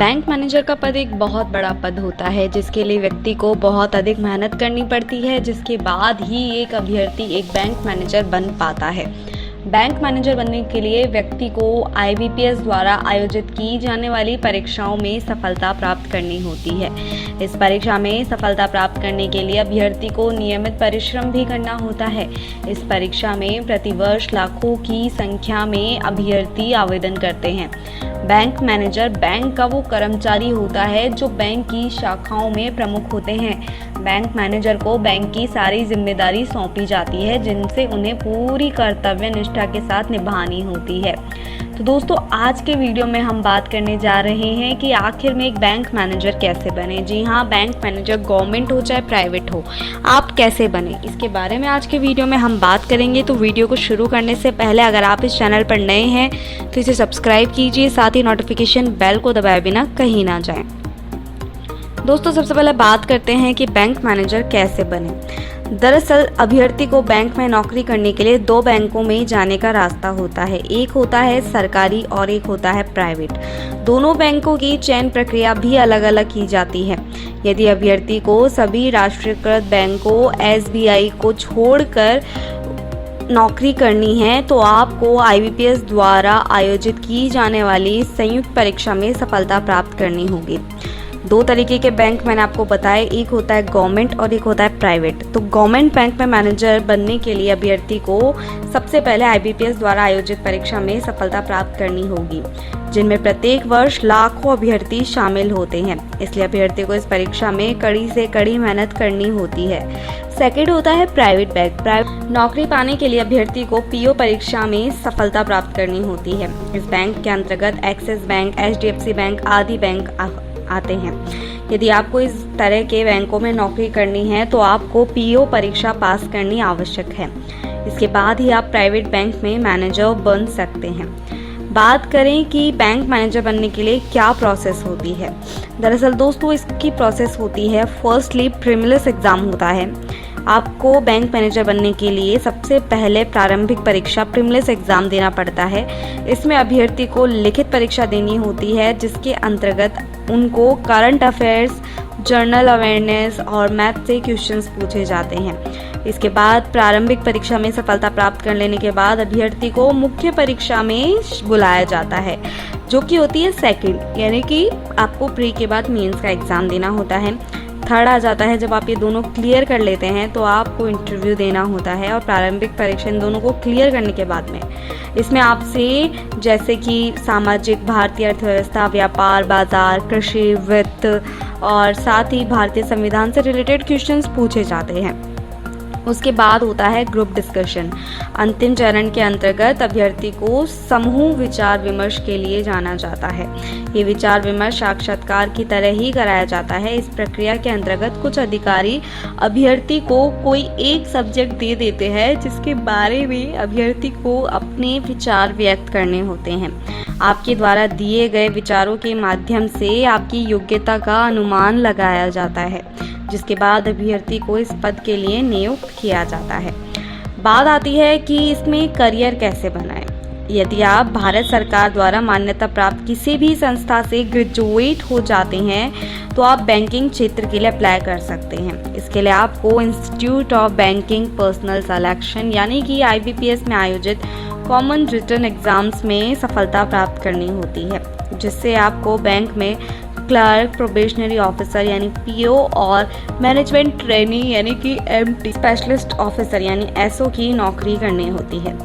Bank manager का पद एक बहुत बड़ा पद होता है जिसके लिए व्यक्ति को बहुत अधिक मेहनत करनी पड़ती है, जिसके बाद ही एक अभ्यर्थी एक बैंक मैनेजर बन पाता है। बैंक मैनेजर बनने के लिए व्यक्ति को IBPS द्वारा आयोजित की जाने वाली परीक्षाओं में सफलता प्राप्त करनी होती है। इस परीक्षा में सफलता प्राप्त करने के लिए अभ्यर्थी को नियमित परिश्रम भी करना होता है। इस परीक्षा में प्रतिवर्ष लाखों की संख्या में अभ्यर्थी आवेदन करते हैं। बैंक मैनेजर बैंक का वो कर्मचारी होता है जो बैंक की शाखाओं में प्रमुख होते हैं। बैंक मैनेजर को बैंक की सारी जिम्मेदारी सौंपी जाती है जिनसे उन्हें पूरी कर्तव्य निष्ठा के साथ निभानी होती है। तो दोस्तों, आज के वीडियो में हम बात करने जा रहे हैं कि आखिर में एक बैंक मैनेजर कैसे बने। जी हाँ, बैंक मैनेजर गवर्नमेंट हो चाहे प्राइवेट हो, आप कैसे बने, इसके बारे में आज के वीडियो में हम बात करेंगे। तो वीडियो को शुरू करने से पहले अगर आप इस चैनल पर नए हैं तो इसे सब्सक्राइब कीजिए, साथ ही नोटिफिकेशन बेल को दबाए बिना कहीं ना जाएं। दोस्तों, सबसे पहले बात करते हैं कि बैंक मैनेजर कैसे बने। दरअसल अभ्यर्थी को बैंक में नौकरी करने के लिए दो बैंकों में जाने का रास्ता होता है। एक होता है सरकारी और एक होता है प्राइवेट। दोनों बैंकों की चयन प्रक्रिया भी अलग अलग की जाती है। यदि अभ्यर्थी को सभी राष्ट्रीयकृत बैंकों SBI को छोड़कर नौकरी करनी है तो आपको IBPS द्वारा आयोजित की जाने वाली संयुक्त परीक्षा में सफलता प्राप्त करनी होगी। दो तरीके के बैंक मैंने आपको बताए, एक होता है गवर्नमेंट और एक होता है प्राइवेट। तो गवर्नमेंट बैंक में मैनेजर बनने के लिए अभ्यर्थी को सबसे पहले IBPS द्वारा आयोजित परीक्षा में सफलता प्राप्त करनी होगी, जिनमें प्रत्येक वर्ष लाखों अभ्यर्थी शामिल होते हैं। इसलिए अभ्यर्थी को इस परीक्षा में कड़ी से कड़ी मेहनत करनी होती है। सेकेंड होता है प्राइवेट बैंक। प्राइवेट नौकरी पाने के लिए अभ्यर्थी को PO परीक्षा में सफलता प्राप्त करनी होती है। इस बैंक के अंतर्गत एक्सिस बैंक, HDFC बैंक आदि बैंक आते हैं। यदि आपको इस तरह के बैंकों में नौकरी करनी है तो आपको PO परीक्षा पास करनी आवश्यक है। इसके बाद ही आप प्राइवेट बैंक में मैनेजर बन सकते हैं। बात करें कि बैंक मैनेजर बनने के लिए क्या प्रोसेस होती है। दरअसल दोस्तों, इसकी प्रोसेस होती है, फर्स्टली प्रीलिम्स एग्जाम होता है। आपको बैंक मैनेजर बनने के लिए सबसे पहले प्रारंभिक परीक्षा प्रीलिम्स एग्जाम देना पड़ता है। इसमें अभ्यर्थी को लिखित परीक्षा देनी होती है जिसके अंतर्गत उनको करंट अफेयर्स, जनरल अवेयरनेस और मैथ से क्वेश्चंस पूछे जाते हैं। इसके बाद प्रारंभिक परीक्षा में सफलता प्राप्त कर लेने के बाद अभ्यर्थी को मुख्य परीक्षा में बुलाया जाता है, जो कि होती है सेकंड, यानी कि आपको प्री के बाद मेंस का एग्ज़ाम देना होता है। थर्ड आ जाता है जब आप ये दोनों क्लियर कर लेते हैं तो आपको इंटरव्यू देना होता है। और प्रारंभिक परीक्षा इन दोनों को क्लियर करने के बाद में इसमें आपसे जैसे कि सामाजिक, भारतीय अर्थव्यवस्था, व्यापार, बाजार, कृषि, वित्त और साथ ही भारतीय संविधान से रिलेटेड क्वेश्चंस पूछे जाते हैं। उसके बाद होता है ग्रुप डिस्कशन। अंतिम चरण के अंतर्गत अभ्यर्थी को समूह विचार विमर्श के लिए जाना जाता है। ये विचार विमर्श साक्षात्कार की तरह ही कराया जाता है। इस प्रक्रिया के अंतर्गत कुछ अधिकारी अभ्यर्थी को कोई एक सब्जेक्ट दे देते हैं जिसके बारे में अभ्यर्थी को अपने विचार व्यक्त करने होते हैं। आपके द्वारा दिए गए विचारों के माध्यम से आपकी योग्यता का अनुमान लगाया जाता है, जिसके बाद अभ्यर्थी को इस पद के लिए नियुक्त किया जाता है। बात आती है कि इसमें करियर कैसे बनाएं। यदि आप भारत सरकार द्वारा मान्यता प्राप्त किसी भी संस्था से ग्रेजुएट हो जाते हैं तो आप बैंकिंग क्षेत्र के लिए अप्लाई कर सकते हैं। इसके लिए आपको institute of banking personal selection यानी कि IBPS में आयोजित कॉमन रिटन एग्जाम्स में सफलता प्राप्त करनी होती है, जिससे आपको बैंक में क्लर्क, प्रोबेशनरी ऑफिसर यानी PO और मैनेजमेंट ट्रेनी यानी कि MT, स्पेशलिस्ट ऑफिसर यानी SO की नौकरी करनी होती है।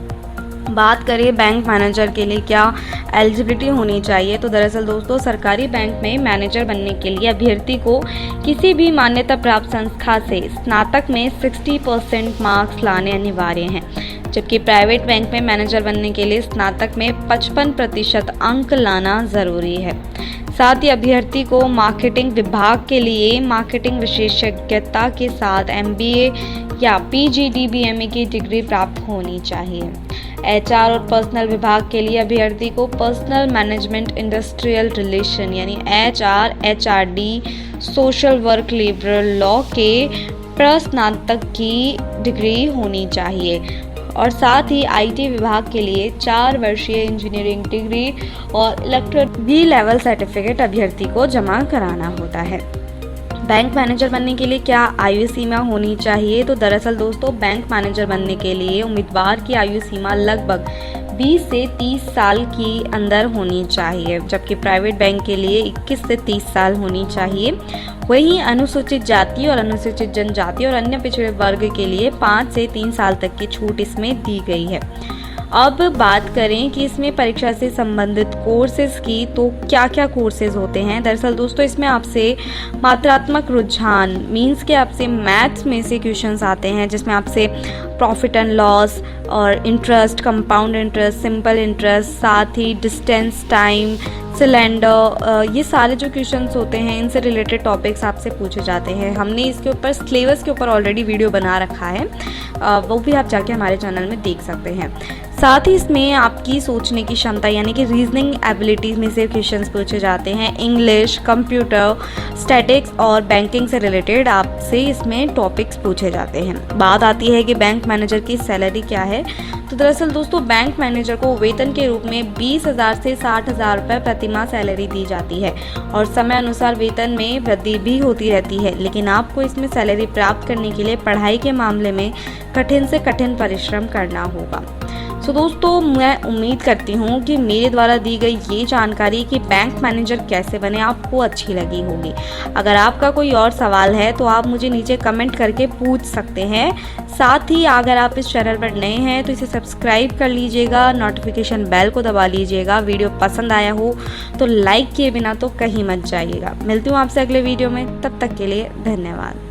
बात करें बैंक मैनेजर के लिए क्या एलिजिबिलिटी होनी चाहिए, तो दरअसल दोस्तों, सरकारी बैंक में मैनेजर बनने के लिए अभ्यर्थी को किसी भी मान्यता प्राप्त संस्था से स्नातक में 60% मार्क्स लाने अनिवार्य हैं, जबकि प्राइवेट बैंक में मैनेजर बनने के लिए स्नातक में 55% अंक लाना ज़रूरी है। साथ ही अभ्यर्थी को मार्केटिंग विभाग के लिए मार्केटिंग विशेषज्ञता के साथ MBA या PGDBME की डिग्री प्राप्त होनी चाहिए। HR और पर्सनल विभाग के लिए अभ्यर्थी को पर्सनल मैनेजमेंट इंडस्ट्रियल रिलेशन यानी HR, HRD, social work, liberal law के प्रस्नातक की डिग्री होनी चाहिए। और साथ ही IT विभाग के लिए 4 वर्षीय इंजीनियरिंग डिग्री और इलेक्ट्रिक बी लेवल सर्टिफिकेट अभ्यर्थी को जमा कराना होता है। बैंक मैनेजर बनने के लिए क्या आयु सीमा होनी चाहिए? तो दरअसल दोस्तों, बैंक मैनेजर बनने के लिए उम्मीदवार की आयु सीमा लगभग 20 से 30 साल की अंदर होनी चाहिए, जबकि प्राइवेट बैंक के लिए 21 से 30 साल होनी चाहिए। वहीं अनुसूचित जाति और अनुसूचित जनजाति और अन्य पिछड़े वर्ग के लिए 5 से 3 साल तक की छूट इसमें दी गई है। अब बात करें कि इसमें परीक्षा से संबंधित कोर्सेज की, तो क्या क्या कोर्सेज होते हैं। दरअसल दोस्तों, इसमें आपसे मात्रात्मक रुझान मीन्स के आपसे मैथ्स में से क्वेश्चंस आते हैं, जिसमें आपसे प्रॉफिट एंड लॉस और interest, compound interest, simple interest, साथ ही डिस्टेंस, टाइम, सिलेंडर, ये सारे जो क्वेश्चंस होते हैं इनसे रिलेटेड टॉपिक्स आपसे पूछे जाते हैं। हमने इसके ऊपर सिलेबस के ऊपर ऑलरेडी वीडियो बना रखा है, वो भी आप जाके हमारे चैनल में देख सकते हैं। साथ ही इसमें आपकी सोचने की क्षमता यानी कि रीजनिंग एबिलिटीज़ में से क्वेश्चंस पूछे जाते हैं। इंग्लिश, कंप्यूटर, स्टैटिक्स और बैंकिंग से रिलेटेड आपसे इसमें टॉपिक्स पूछे जाते हैं। बात आती है कि बैंक मैनेजर की सैलरी क्या है। तो दरअसल दोस्तों, बैंक मैनेजर को वेतन के रूप में 20,000 से 60,000 रुपये प्रतिमाह सैलरी दी जाती है और समय अनुसार वेतन में वृद्धि भी होती रहती है। लेकिन आपको इसमें सैलरी प्राप्त करने के लिए पढ़ाई के मामले में कठिन से कठिन परिश्रम करना होगा। तो दोस्तों, मैं उम्मीद करती हूँ कि मेरे द्वारा दी गई ये जानकारी कि बैंक मैनेजर कैसे बने आपको अच्छी लगी होगी। अगर आपका कोई और सवाल है तो आप मुझे नीचे कमेंट करके पूछ सकते हैं। साथ ही अगर आप इस चैनल पर नए हैं तो इसे सब्सक्राइब कर लीजिएगा, नोटिफिकेशन बेल को दबा लीजिएगा। वीडियो पसंद आया हो तो लाइक किए बिना तो कहीं मत जाइएगा। मिलती हूँ आपसे अगले वीडियो में, तब तक के लिए धन्यवाद।